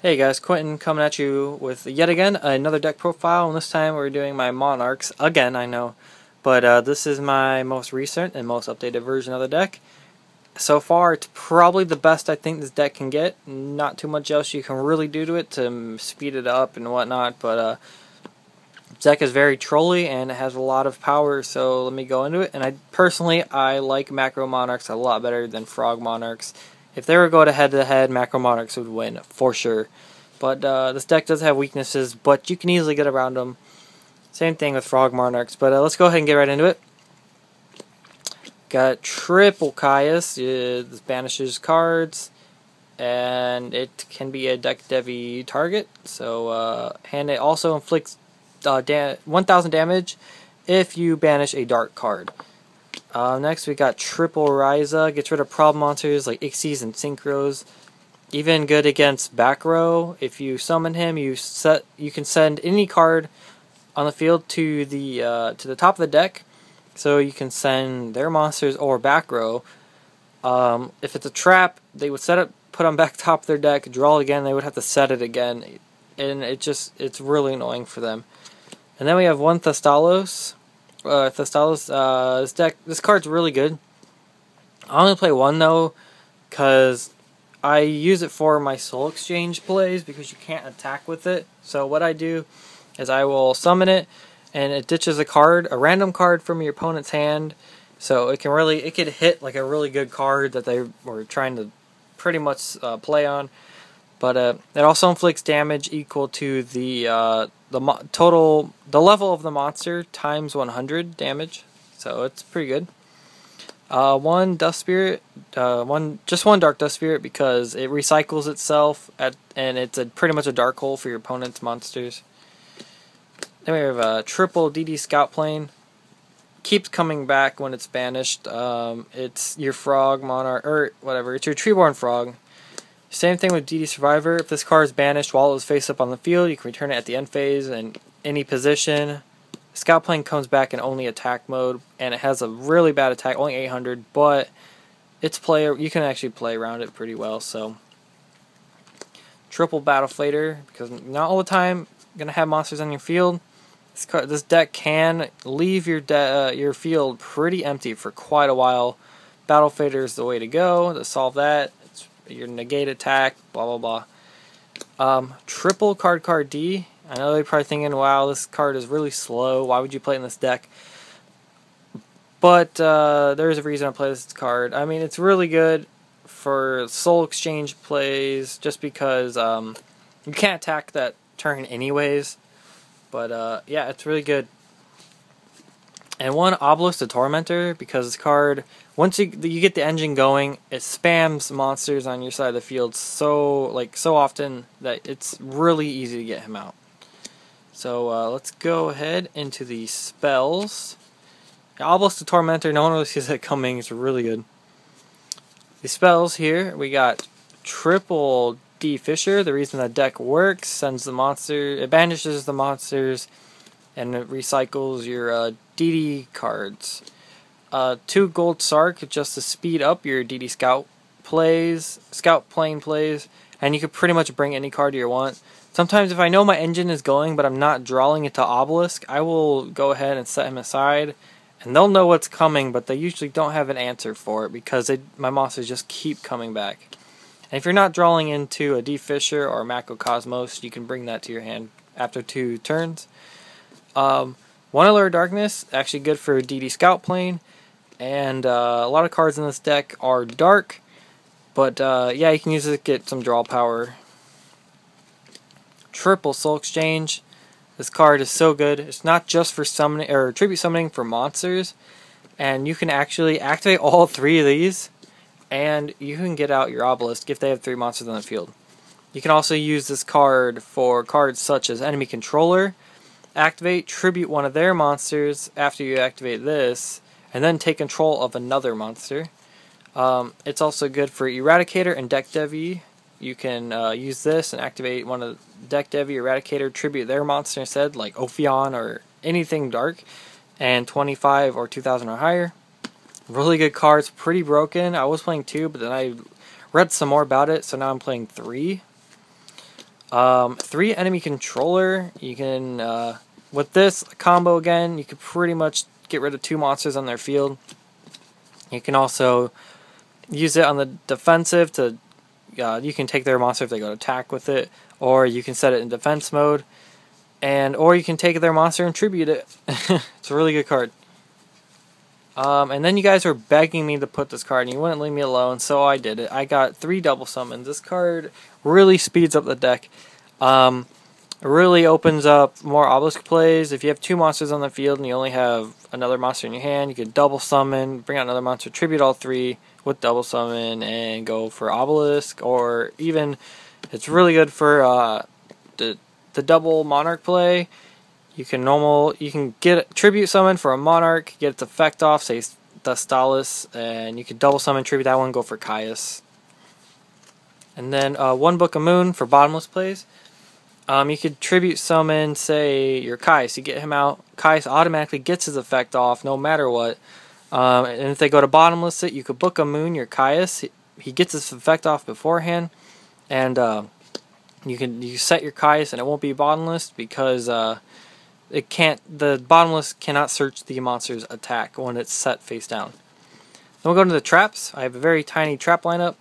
Hey guys, Quentin coming at you with yet again another deck profile, and this time we're doing my Monarchs again, I know, but this is my most recent and most updated version of the deck. So far it's probably the best I think this deck can get. Not too much else you can really do to it to speed it up and whatnot, but this deck is very trolly and it has a lot of power, so let me go into it. And I like Macro Monarchs a lot better than Frog Monarchs. If they were to go head-to-head, Macro Monarchs would win, for sure. But this deck does have weaknesses, but you can easily get around them. Same thing with Frog Monarchs, but let's go ahead and get right into it. Got triple caius. This banishes cards, and it can be a deck devy target. So, and it also inflicts 1,000 damage if you banish a dark card. Next we got triple Ryzza, gets rid of problem monsters like Ixies and Synchros. Even good against back row. If you summon him, you can send any card on the field to the top of the deck. So you can send their monsters or back row. If it's a trap, they would set it, put on back top of their deck, draw it again, they would have to set it again. And it's really annoying for them. And then we have one Thestalos. This card's really good. I only play one though, because I use it for my soul exchange plays because you can't attack with it. So what I do is I will summon it, and it ditches a random card from your opponent's hand. So it could hit like a really good card that they were trying to pretty much play on. But it also inflicts damage equal to the level of the monster times 100 damage, so it's pretty good. One Dust Spirit, just one Dark Dust Spirit because it recycles itself and it's pretty much a dark hole for your opponent's monsters. Then we have a triple DD Scout Plane. Keeps coming back when it's banished. It's your Frog Monarch or whatever. It's your Treeborn Frog. Same thing with DD Survivor. If this card is banished while it was face up on the field, you can return it at the end phase in any position. Scout Plane comes back in only attack mode, and it has a really bad attack, only 800, but you can actually play around it pretty well. So triple Battle Flater, because not all the time you're gonna have monsters on your field. This deck can leave your field pretty empty for quite a while. Battle Flater is the way to go to solve that. Your negate attack, blah blah blah. Triple card D. I know you're probably thinking, wow, this card is really slow. Why would you play in this deck? But there's a reason I play this card. I mean, it's really good for soul exchange plays, just because you can't attack that turn anyways. But yeah, it's really good. And one Obelisk the Tormentor, because this card, once you get the engine going, it spams monsters on your side of the field so often that it's really easy to get him out. So let's go ahead into the spells. Obelisk the Tormentor, no one really sees that coming. It's really good. The spells here, we got triple D Fissure. The reason that deck works, it banishes the monsters, and it recycles your DD cards. 2 gold sarc just to speed up your DD Scout Plane plays, and you can pretty much bring any card you want. Sometimes if I know my engine is going but I'm not drawing it to Obelisk, I will go ahead and set him aside, and they'll know what's coming, but they usually don't have an answer for it because my monsters just keep coming back. And if you're not drawing into a D Fissure or a Macro Cosmos, you can bring that to your hand after 2 turns. One Allure Darkness, actually good for DD Scout Plane, and a lot of cards in this deck are dark, but yeah, you can use it to get some draw power. Triple Soul Exchange. This card is so good. It's not just for summoning or tribute summoning for monsters, and you can actually activate all 3 of these, and you can get out your Obelisk if they have 3 monsters on the field. You can also use this card for cards such as Enemy Controller. Activate, tribute one of their monsters after you activate this, and then take control of another monster. It's also good for Eradicator and deck devy. you can use this and activate one of the deck Devi Eradicator, tribute their monster instead, like Ophion or anything dark, and 25 or 2,000 or higher. Really good card. It's pretty broken. I was playing 2, but then I read some more about it, so now I'm playing 3. 3 enemy controller. You can, with this combo again, you can pretty much get rid of 2 monsters on their field. You can also use it on the defensive to, you can take their monster if they go to attack with it, or you can set it in defense mode, or you can take their monster and tribute it. It's a really good card. And then you guys were begging me to put this card, and you wouldn't leave me alone, so I did it. I got 3 double summons. This card really speeds up the deck. It really opens up more Obelisk plays. If you have 2 monsters on the field and you only have another monster in your hand, you could double summon, bring out another monster, tribute all 3 with double summon, and go for Obelisk. Or even, it's really good for the double Monarch play. You can get tribute summon for a Monarch, get its effect off, say Thestalos, and you can double summon, tribute that one, go for Caius. And then 1 Book of Moon for bottomless plays. You could tribute summon, say, your Caius. You get him out, Caius automatically gets his effect off no matter what. And if they go to bottomless it, you could Book a Moon your Caius. He gets his effect off beforehand, and you set your Caius and it won't be bottomless because the bottomless cannot search the monster's attack when it's set face down. Then we'll go to the traps. I have a very tiny trap lineup.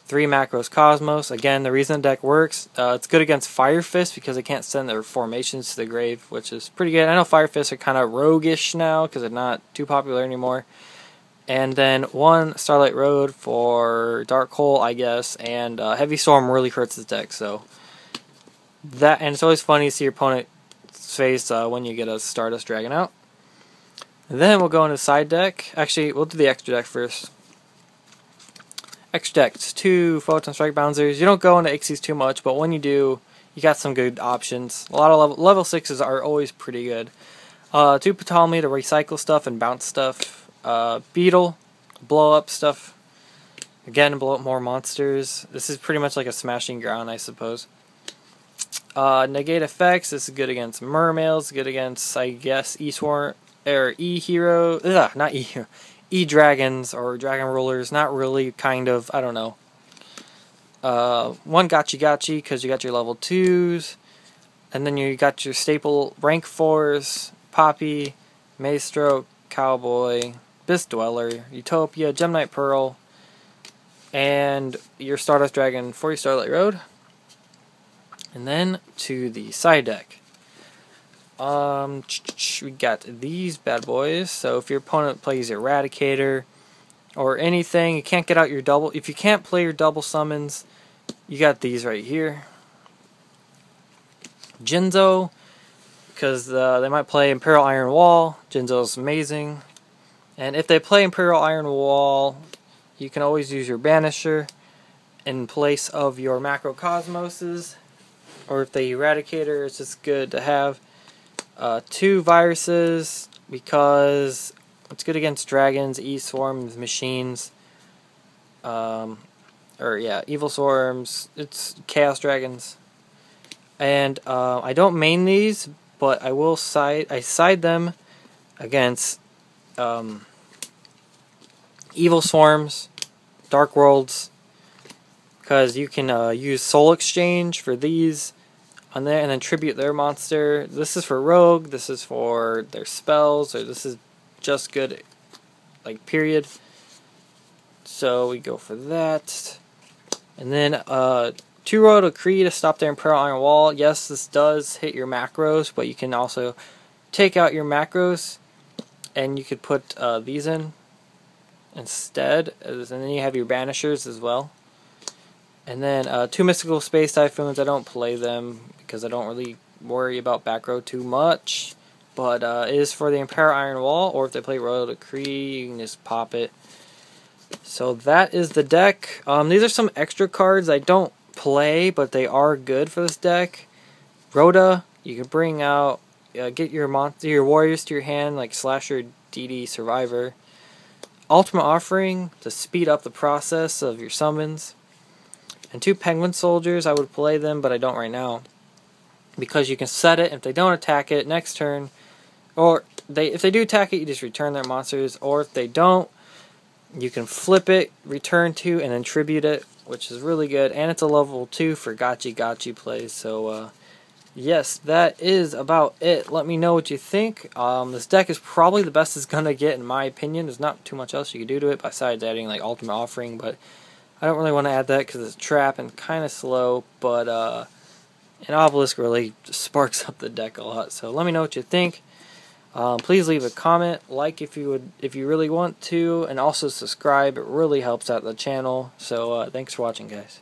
3 Macros Cosmos. Again, the reason the deck works, it's good against Fire Fist because they can't send their formations to the grave, which is pretty good. I know Fire Fists are kind of roguish now because they're not too popular anymore. And then 1 Starlight Road for Dark Hole, I guess, and Heavy Storm really hurts this deck. So that, and it's always funny to see your opponent's face when you get a Stardust Dragon out. And then we'll go into side deck. Actually, we'll do the extra deck first. Extra deck, 2 Photon Strike Bouncers. You don't go into Ixies too much, but when you do, you got some good options. A lot of level 6s are always pretty good. 2 Ptolemy to recycle stuff and bounce stuff. Beetle, blow up stuff. Again, blow up more monsters. This is pretty much like a Smashing Ground, I suppose. Negate effects. This is good against Mermails. Good against, I guess, E-Dragons or Dragon Rulers. Not really, kind of. I don't know. 1 Gachi because you got your level 2s. And then you got your staple rank 4s. Poppy, Maestro, Cowboy, Abyss Dweller, Utopia, Gemnite Pearl, and your Stardust Dragon for your Starlight Road. And then to the side deck. We got these bad boys. So if your opponent plays Eradicator or anything, you can't get out your double. If you can't play your double summons, you got these right here. Jinzo, because they might play Imperial Iron Wall. Jinzo's amazing. And if they play Imperial Iron Wall, you can always use your Banisher in place of your Macro Cosmoses. Or if they Eradicator, it's just good to have. 2 Viruses, because it's good against dragons, E-Swarms, machines. Evil Swarms. It's Chaos Dragons. And I don't main these, but I will side them against Evil Swarms, Dark Worlds, because you can use Soul Exchange for these on there and then tribute their monster. This is for Rogue, this is for their spells, or this is just good, like, period. So we go for that. And then 2 Royal Decree to stop their Imperial Iron Wall. Yes, this does hit your macros, but you can also take out your macros and you could put these in instead, and then you have your Banishers as well. And then 2 Mystical Space Typhoons. I don't play them because I don't really worry about back row too much, but it is for the Imperial Iron Wall, or if they play Royal Decree, you can just pop it. So that is the deck. These are some extra cards I don't play, but they are good for this deck. Rhoda, you can bring out, get your warriors to your hand, like Slasher, DD, Survivor. Ultimate Offering to speed up the process of your summons. and 2 Penguin Soldiers. I would play them, but I don't right now, because you can set it. If they don't attack it next turn, or if they do attack it, you just return their monsters, or if they don't, you can flip it, return 2, and then tribute it, which is really good. And it's a level 2 for gachi plays. So yes, that is about it. Let me know what you think. This deck is probably the best it's gonna get, in my opinion. There's not too much else you can do to it besides adding like Ultimate Offering, but I don't really want to add that because it's a trap and kind of slow. But an Obelisk really sparks up the deck a lot. So let me know what you think. Please leave a comment, like if you really want to, and also subscribe. It really helps out the channel. So thanks for watching, guys.